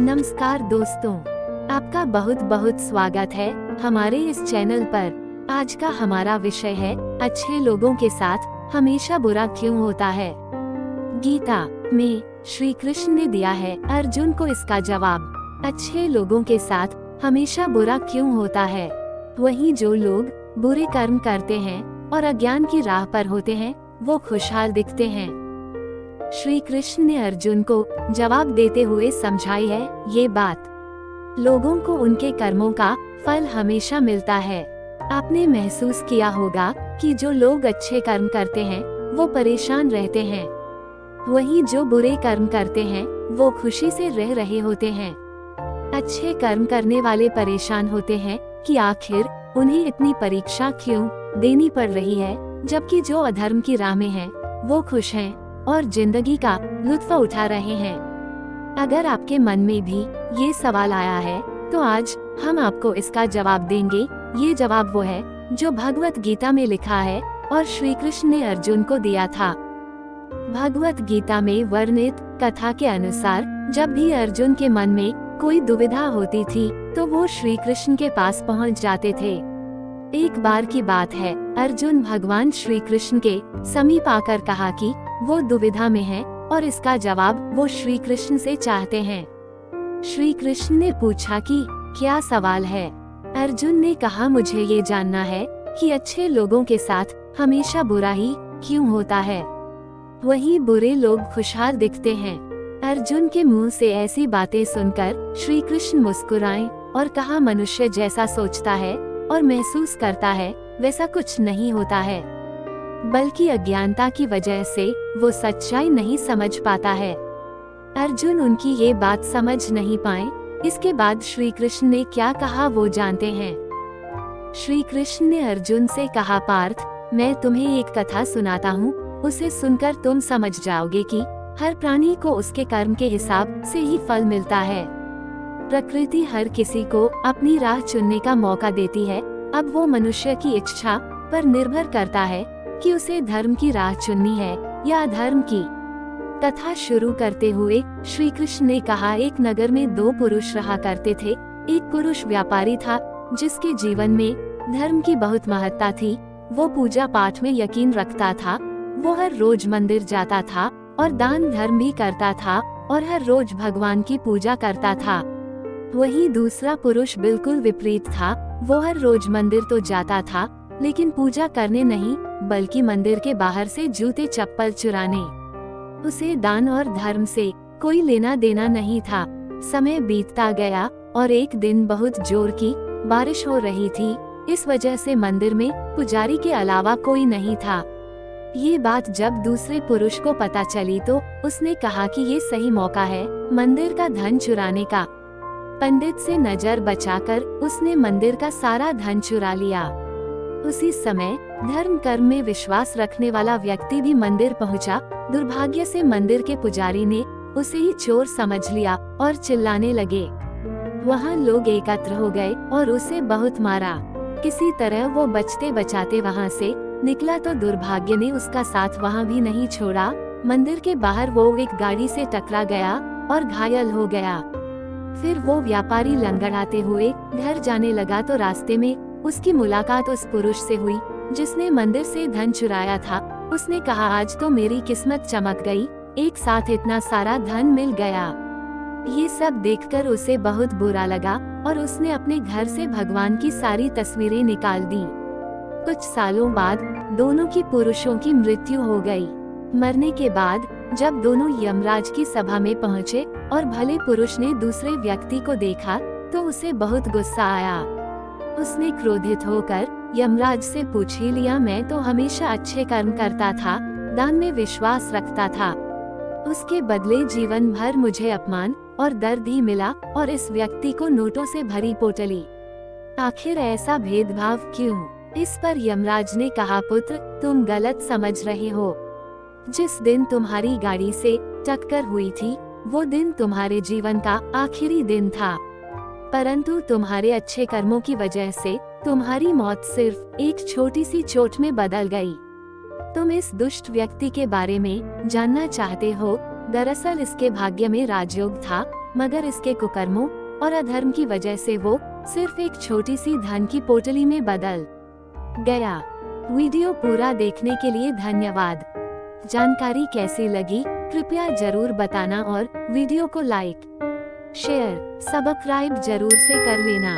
नमस्कार दोस्तों, आपका बहुत बहुत स्वागत है हमारे इस चैनल पर। आज का हमारा विषय है अच्छे लोगों के साथ हमेशा बुरा क्यों होता है। गीता में श्री कृष्ण ने दिया है अर्जुन को इसका जवाब। अच्छे लोगों के साथ हमेशा बुरा क्यों होता है। वहीं जो लोग बुरे कर्म करते हैं और अज्ञान की राह पर होते हैं वो खुशहाल दिखते हैं। श्री कृष्ण ने अर्जुन को जवाब देते हुए समझाई है ये बात। लोगों को उनके कर्मों का फल हमेशा मिलता है। आपने महसूस किया होगा कि जो लोग अच्छे कर्म करते हैं वो परेशान रहते हैं, वहीं जो बुरे कर्म करते हैं वो खुशी से रह रहे होते हैं। अच्छे कर्म करने वाले परेशान होते हैं कि आखिर उन्हें इतनी परीक्षा क्यों देनी पड़ रही है, जबकि जो अधर्म की राह में हैं वो खुश हैं और जिंदगी का लुत्फ उठा रहे हैं। अगर आपके मन में भी ये सवाल आया है तो आज हम आपको इसका जवाब देंगे। ये जवाब वो है जो भगवत गीता में लिखा है और श्री कृष्ण ने अर्जुन को दिया था। भगवत गीता में वर्णित कथा के अनुसार जब भी अर्जुन के मन में कोई दुविधा होती थी तो वो श्री कृष्ण के पास पहुंच जाते थे। एक बार की बात है, अर्जुन भगवान श्री कृष्ण के समीप आकर कहा कि वो दुविधा में है और इसका जवाब वो श्री कृष्ण से चाहते हैं। श्री कृष्ण ने पूछा कि क्या सवाल है। अर्जुन ने कहा मुझे ये जानना है कि अच्छे लोगों के साथ हमेशा बुरा ही क्यों होता है, वहीं बुरे लोग खुशहाल दिखते हैं। अर्जुन के मुंह से ऐसी बातें सुनकर श्री कृष्ण मुस्कुराए और कहा मनुष्य जैसा सोचता है और महसूस करता है वैसा कुछ नहीं होता है, बल्कि अज्ञानता की वजह से वो सच्चाई नहीं समझ पाता है। अर्जुन उनकी ये बात समझ नहीं पाए। इसके बाद श्री कृष्ण ने क्या कहा वो जानते हैं। श्री कृष्ण ने अर्जुन से कहा पार्थ, मैं तुम्हें एक कथा सुनाता हूँ, उसे सुनकर तुम समझ जाओगे कि हर प्राणी को उसके कर्म के हिसाब से ही फल मिलता है। प्रकृति हर किसी को अपनी राह चुनने का मौका देती है। अब वो मनुष्य की इच्छा पर निर्भर करता है कि उसे धर्म की राह चुननी है या अधर्म की। कथा शुरू करते हुए श्री कृष्ण ने कहा एक नगर में दो पुरुष रहा करते थे। एक पुरुष व्यापारी था जिसके जीवन में धर्म की बहुत महत्ता थी। वो पूजा पाठ में यकीन रखता था। वो हर रोज मंदिर जाता था और दान धर्म भी करता था और हर रोज भगवान की पूजा करता था। वहीं दूसरा पुरुष बिल्कुल विपरीत था। वो हर रोज मंदिर तो जाता था लेकिन पूजा करने नहीं, बल्कि मंदिर के बाहर से जूते चप्पल चुराने। उसे दान और धर्म से कोई लेना देना नहीं था। समय बीतता गया और एक दिन बहुत जोर की बारिश हो रही थी। इस वजह से मंदिर में पुजारी के अलावा कोई नहीं था। ये बात जब दूसरे पुरुष को पता चली तो उसने कहा कि ये सही मौका है मंदिर का धन चुराने का। पंडित से नजर बचाकर उसने मंदिर का सारा धन चुरा लिया। उसी समय धर्म कर्म में विश्वास रखने वाला व्यक्ति भी मंदिर पहुंचा। दुर्भाग्य से मंदिर के पुजारी ने उसे ही चोर समझ लिया और चिल्लाने लगे। वहां लोग एकत्र हो गए और उसे बहुत मारा। किसी तरह वो बचते बचाते वहां से निकला तो दुर्भाग्य ने उसका साथ वहां भी नहीं छोड़ा। मंदिर के बाहर वो एक गाड़ी से टकरा गया और घायल हो गया। फिर वो व्यापारी लंगड़ाते हुए घर जाने लगा तो रास्ते में उसकी मुलाकात उस पुरुष से हुई जिसने मंदिर से धन चुराया था। उसने कहा आज तो मेरी किस्मत चमक गई, एक साथ इतना सारा धन मिल गया। ये सब देखकर उसे बहुत बुरा लगा और उसने अपने घर से भगवान की सारी तस्वीरें निकाल दी। कुछ सालों बाद दोनों की पुरुषों की मृत्यु हो गई। मरने के बाद जब दोनों यमराज की सभा में पहुँचे और भले पुरुष ने दूसरे व्यक्ति को देखा तो उसे बहुत गुस्सा आया। उसने क्रोधित होकर यमराज से पूछ ही लिया, मैं तो हमेशा अच्छे कर्म करता था, दान में विश्वास रखता था, उसके बदले जीवन भर मुझे अपमान और दर्द ही मिला और इस व्यक्ति को नोटों से भरी पोटली। आखिर ऐसा भेदभाव क्यों। इस पर यमराज ने कहा पुत्र, तुम गलत समझ रहे हो। जिस दिन तुम्हारी गाड़ी से टक्कर हुई थी वो दिन तुम्हारे जीवन का आखिरी दिन था, परंतु तुम्हारे अच्छे कर्मों की वजह से तुम्हारी मौत सिर्फ एक छोटी सी चोट में बदल गई। तुम इस दुष्ट व्यक्ति के बारे में जानना चाहते हो। दरअसल इसके भाग्य में राजयोग था मगर इसके कुकर्मों और अधर्म की वजह से वो सिर्फ एक छोटी सी धन की पोटली में बदल गया। वीडियो पूरा देखने के लिए धन्यवाद। जानकारी कैसी लगी कृपया जरूर बताना और वीडियो को लाइक, शेयर, सब्सक्राइब जरूर से कर लेना।